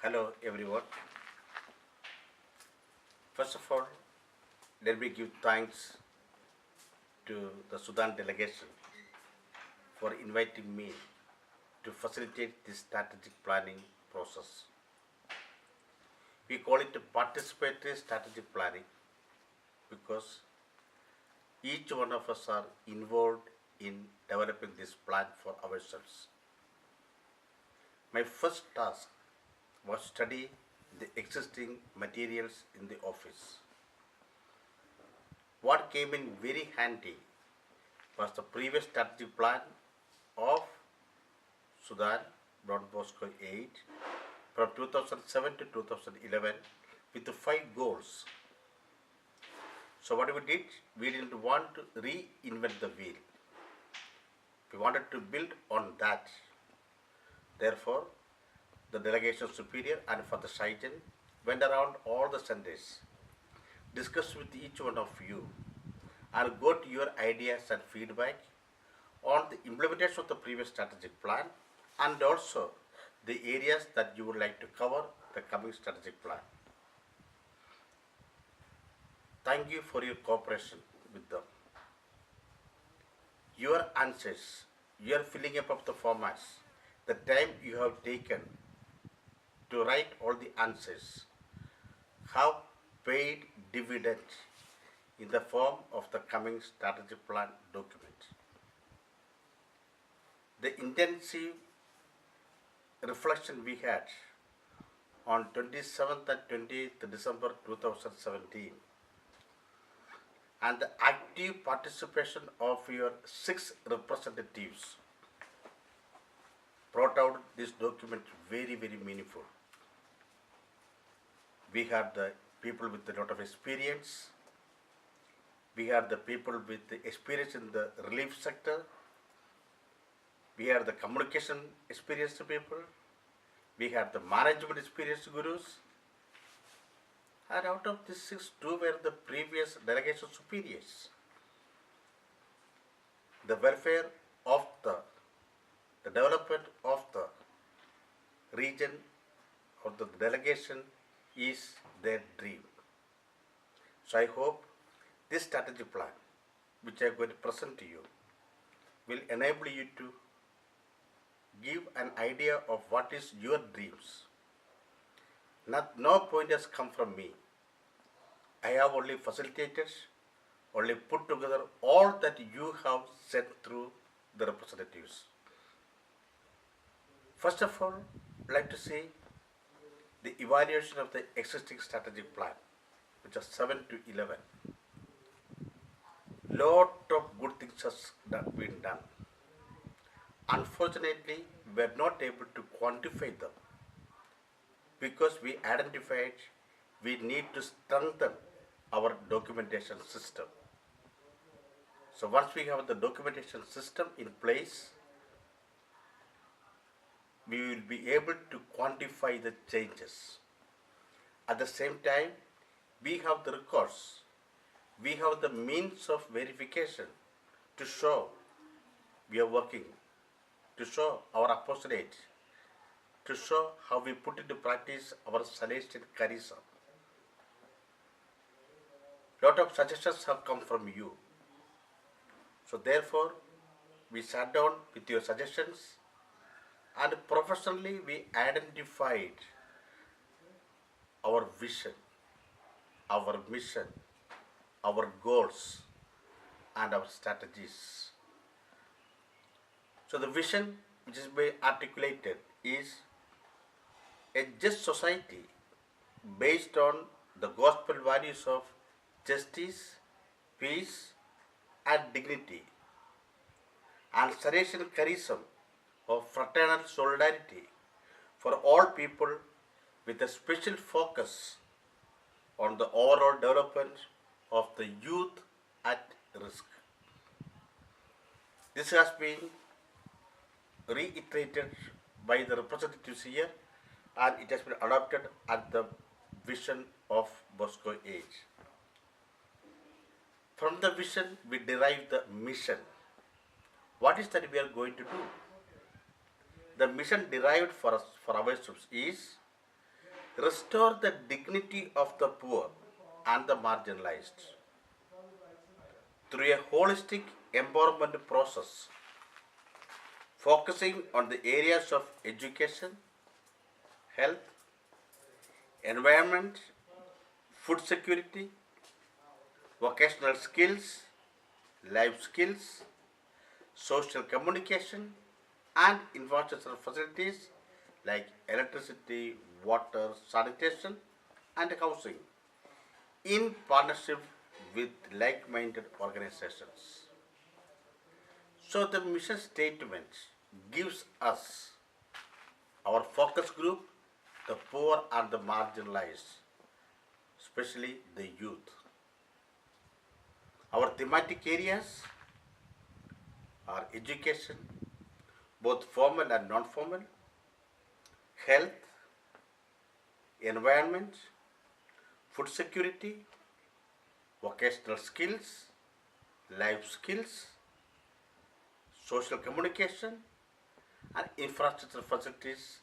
Hello everyone. First of all, let me give thanks to the Sudan delegation for inviting me to facilitate this strategic planning process. We call it participatory strategic planning because each one of us are involved in developing this plan for ourselves. My first task was study the existing materials in the office. What came in very handy was the previous strategic plan of Sudan Boscoaid from 2007 to 2011 with the 5 goals. So what we did, we didn't want to reinvent the wheel. We wanted to build on that. Therefore, the delegation superior and for the sergeant went around all the Sundays, discussed with each one of you, and got your ideas and feedback on the implementation of the previous strategic plan and also the areas that you would like to cover the coming strategic plan. Thank you for your cooperation with them. Your answers, your filling up of the formats, the time you have taken to write all the answers have paid dividends in the form of the coming strategic plan document. The intensive reflection we had on 27th and 20th December 2017 and the active participation of your 6 representatives brought out this document very meaningful. We had the people with a lot of experience. We had the people with the experience in the relief sector. We had the communication experienced people. We had the management experienced gurus. And out of these 6, 2 were the previous delegation superiors. The welfare of the development of the region or the delegation is their dream. So I hope this strategy plan, which I am going to present to you, will enable you to give an idea of what is your dreams. No point has come from me. I have only facilitated, only put together all that you have sent through the representatives. First of all, I'd like to see the evaluation of the existing strategic plan, which is 7 to 11. Lot of good things has been done. Unfortunately, we are not able to quantify them because we identified we need to strengthen our documentation system. So once we have the documentation system in place, we will be able to quantify the changes. At the same time, we have the records. We have the means of verification to show we are working, to show our apostolate, to show how we put into practice our celestial charism. Lot of suggestions have come from you. So therefore, we sat down with your suggestions and professionally we identified our vision, our mission, our goals and our strategies. So the vision which is being articulated is a just society based on the gospel values of justice, peace and dignity and celestial charism of fraternal solidarity for all people with a special focus on the overall development of the youth at risk. This has been reiterated by the representatives here and it has been adopted at the vision of Boscoaid. From the vision we derive the mission. What is that we are going to do? The mission derived for us, for ourselves is Restore the dignity of the poor and the marginalized through a holistic empowerment process focusing on the areas of education, health, environment, food security, vocational skills, life skills, social communication, and infrastructure facilities like electricity, water, sanitation, and housing in partnership with like-minded organizations. So the mission statement gives us our focus group, the poor and the marginalized, especially the youth. Our thematic areas are education, both formal and non-formal, health, environment, food security, vocational skills, life skills, social communication, and infrastructure facilities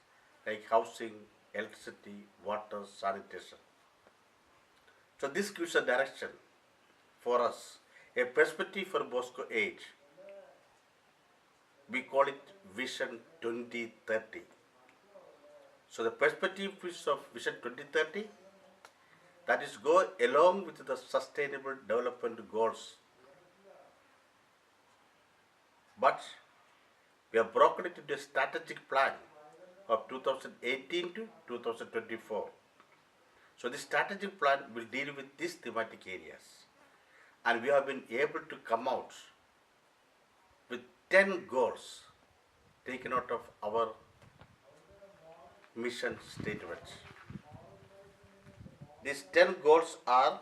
like housing, electricity, water, sanitation. So this gives a direction for us, a perspective for Bosco age. We call it Vision 2030. So the perspective of Vision 2030, that is go along with the sustainable development goals. But we have broken it into a strategic plan of 2018 to 2024. So this strategic plan will deal with these thematic areas. And we have been able to come out with 10 goals taken out of our mission statements. These 10 goals are: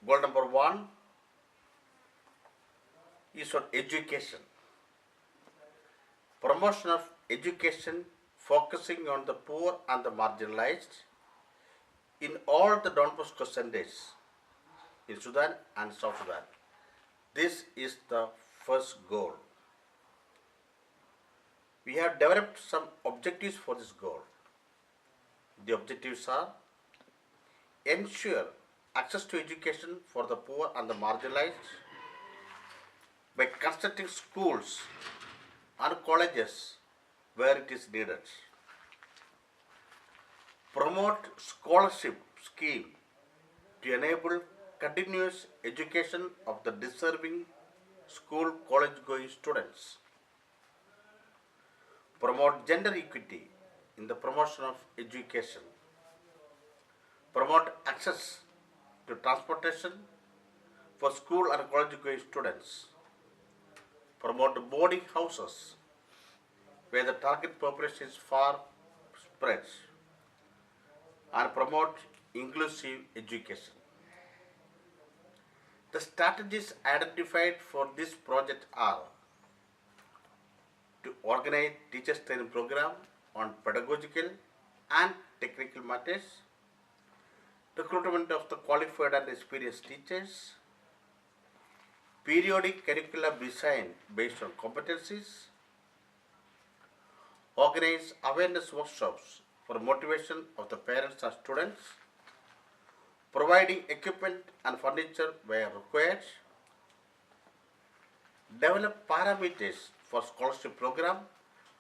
goal number 1 is on education. Promotion of education focusing on the poor and the marginalized in all the Don Bosco centers in Sudan and South Sudan. This is the first goal. We have developed some objectives for this goal. The objectives are: ensure access to education for the poor and the marginalized by constructing schools and colleges where it is needed. Promote scholarship scheme to enable continuous education of the deserving school college going students. Promote gender equity in the promotion of education. Promote access to transportation for school and college going students. Promote boarding houses where the target population is far spread, and promote inclusive education. The strategies identified for this project are: to organize teachers training program on pedagogical and technical matters, recruitment of the qualified and experienced teachers, periodic curriculum design based on competencies, organize awareness workshops for motivation of the parents and students, providing equipment and furniture where required, develop parameters for scholarship program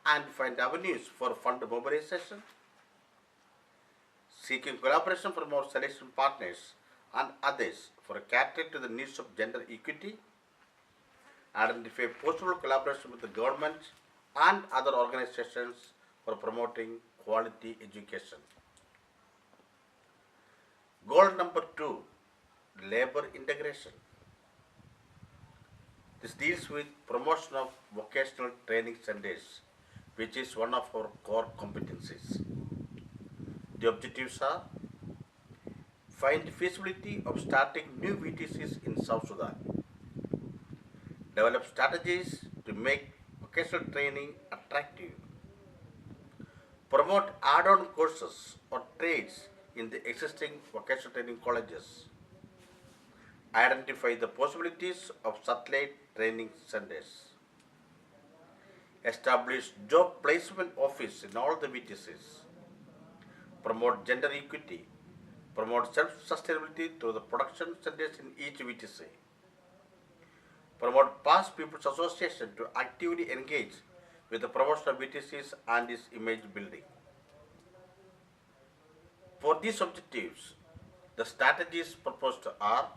and find avenues for fund mobilization, seeking collaboration from our selection partners and others for catering to the needs of gender equity, identify possible collaboration with the government and other organizations for promoting quality education. Goal number 2, labor integration. This deals with promotion of vocational training centers, which is one of our core competencies. The objectives are: find feasibility of starting new VTCs in South Sudan, develop strategies to make vocational training attractive, promote add-on courses or trades in the existing vocational training colleges, identify the possibilities of satellite training centers, establish job placement office in all the VTCs, promote gender equity, promote self-sustainability through the production centers in each VTC, promote past people's association to actively engage with the promotion of VTCs and its image building. For these objectives, the strategies proposed are: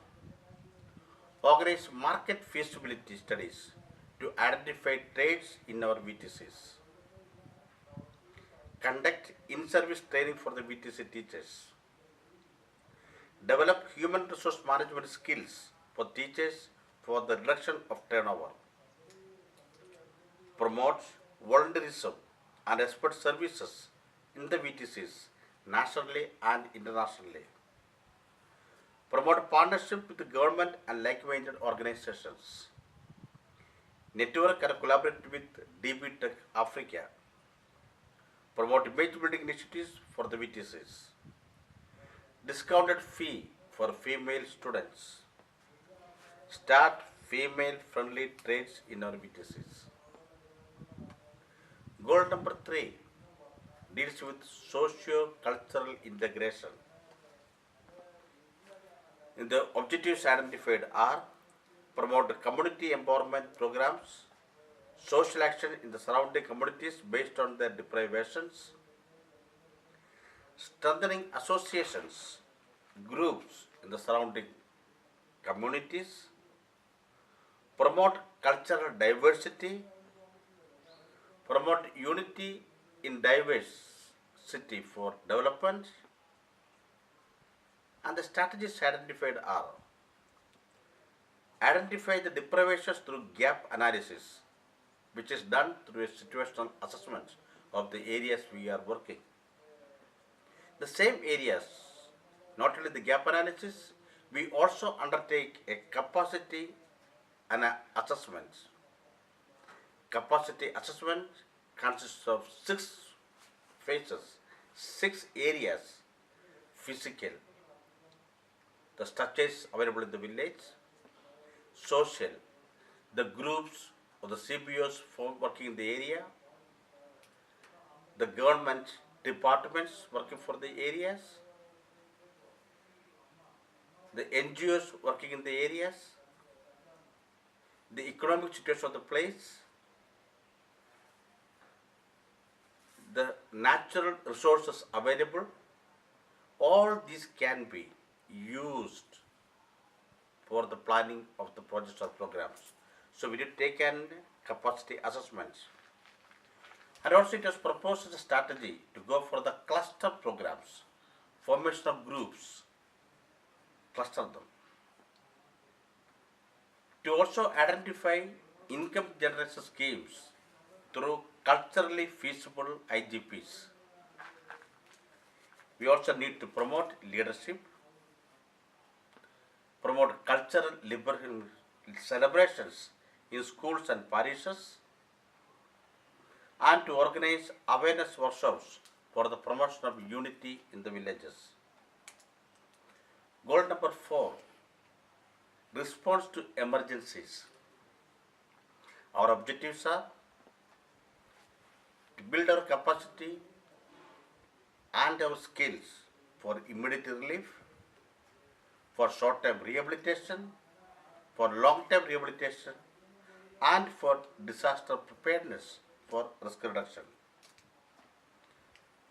organize market feasibility studies to identify trades in our VTCs, conduct in-service training for the VTC teachers, develop human resource management skills for teachers for the reduction of turnover, promote volunteerism and expert services in the VTCs nationally and internationally, promote partnership with the government and like-minded organizations, network and collaborate with Dept Africa, promote image building initiatives for the VTCs, discounted fee for female students, start female-friendly trades in our VTCs. Goal number 3 deals with socio-cultural integration. The objectives identified are: promote community empowerment programs, social action in the surrounding communities based on their deprivations, strengthening associations, groups in the surrounding communities, promote cultural diversity, promote unity in diversity for development. And the strategies identified are: identify the deprivations through gap analysis, which is done through a situational assessment of the areas we are working. The same areas, not only the gap analysis, we also undertake a capacity assessment. Capacity assessment consists of 6 phases, 6 areas: physical, the structures available in the village; social, the groups or the CBOs working in the area; the government departments working for the areas; the NGOs working in the areas; the economic situation of the place; the natural resources available. All these can be used for the planning of the projects or programs. So we did take an capacity assessment. And also it was proposed as a strategy to go for the cluster programs, formation of groups, cluster them. To also identify income generation schemes through culturally feasible IGPs. We also need to promote leadership, promote cultural celebrations in schools and parishes, and to organize awareness workshops for the promotion of unity in the villages. Goal number 4, response to emergencies. Our objectives are to build our capacity and our skills for immediate relief, for short-term rehabilitation, for long-term rehabilitation, and for disaster preparedness for risk reduction.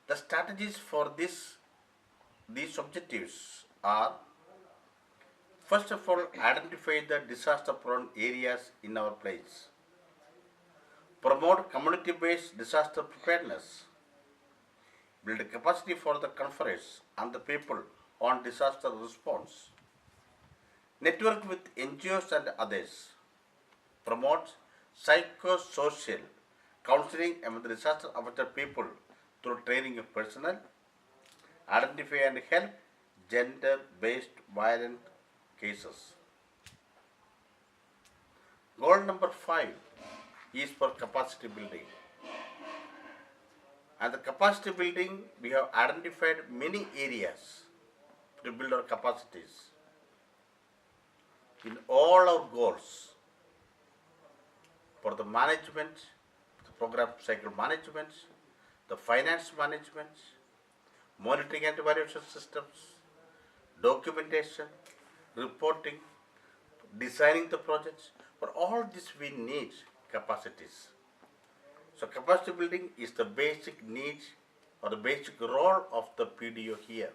The strategies for these objectives are: first of all, identify the disaster-prone areas in our place. Promote community-based disaster preparedness. Build capacity for the conference and the people on disaster response. Network with NGOs and others. Promote psychosocial counseling among the disaster affected people through training of personnel. Identify and help gender-based violent cases. Goal number 5 is for capacity building. And the capacity building, we have identified many areas to build our capacities. In all our goals, for the management, program cycle management, the finance management, monitoring and evaluation systems, documentation, reporting, designing the projects. For all this we need capacities. So capacity building is the basic need or the basic role of the PDO here.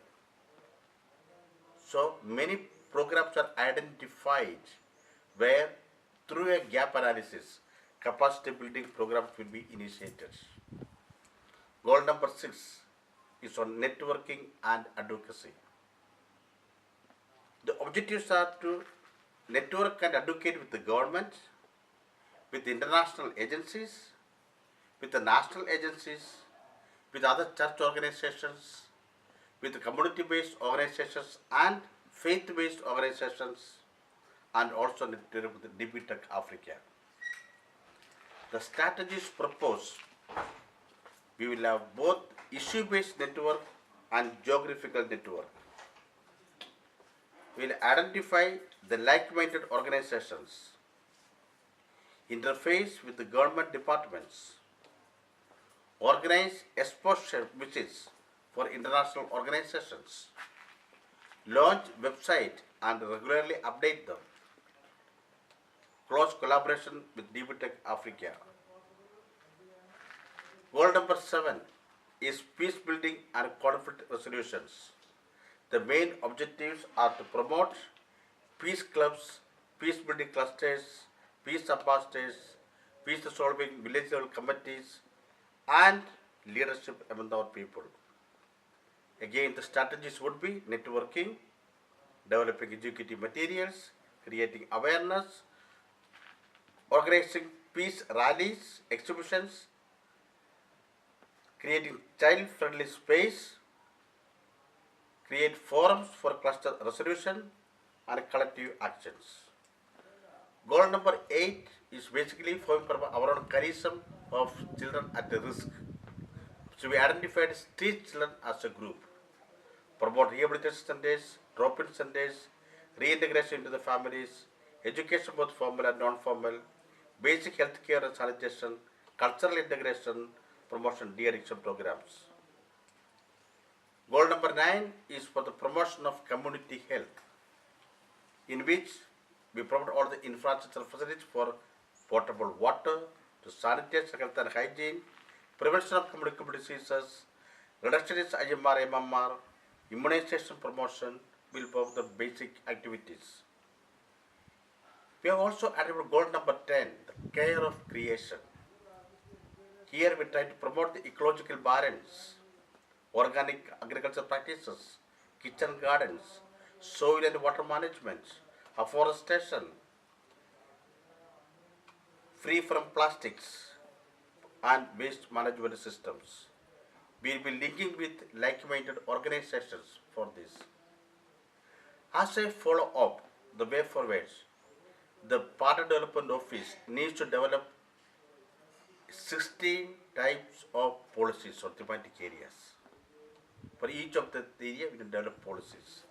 So many programs are identified where through a gap analysis, capacity building programs will be initiated. Goal number 6 is on networking and advocacy. The objectives are to network and advocate with the government, with international agencies, with the national agencies, with other church organizations, with community-based organizations and faith-based organizations, and also network with the Dept Africa. The strategies proposed, we will have both issue-based network and geographical network. We will identify the like-minded organizations, interface with the government departments, organize exposure visits for international organizations, launch website and regularly update them, close collaboration with Dept Africa. Goal number 7 is peace building and conflict resolutions. The main objectives are to promote peace clubs, peace building clusters, peace ambassadors, peace solving village level committees, and leadership among our people. Again, the strategies would be networking, developing educative materials, creating awareness, organizing peace rallies, exhibitions, creating child-friendly space, create forums for cluster resolution and collective actions. Goal number 8 is basically forming from our own charism of children at risk. So we identified street children as a group. Promote rehabilitation centers, drop-in centers, reintegration into the families, education both formal and non-formal, basic health care and sanitation, cultural integration, promotion de-addiction programs. Goal number 9 is for the promotion of community health, in which we promote all the infrastructure facilities for potable water, to sanitation, health and hygiene, prevention of communicable diseases, reduction in IMR, MMR, immunization promotion will be the basic activities. We have also added goal number 10, the care of creation. Here we try to promote the ecological balance, organic agriculture practices, kitchen gardens, soil and water management, afforestation, free from plastics, and waste management systems. We will be linking with like-minded organizations for this. As a follow-up, the way forward, the Partner Development Office needs to develop 16 types of policies or thematic areas. For each of the area, we can develop policies.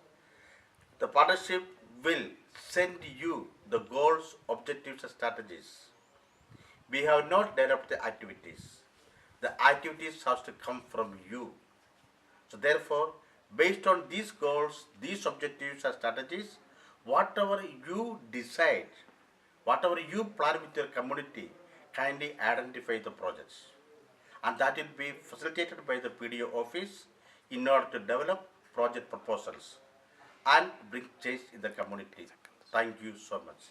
The partnership will send you the goals, objectives, and strategies. We have not developed the activities. The activities have to come from you. So therefore, based on these goals, these objectives and strategies, whatever you decide, whatever you plan with your community, kindly identify the projects. And that will be facilitated by the PDO office in order to develop project proposals and bring change in the community. Thank you so much.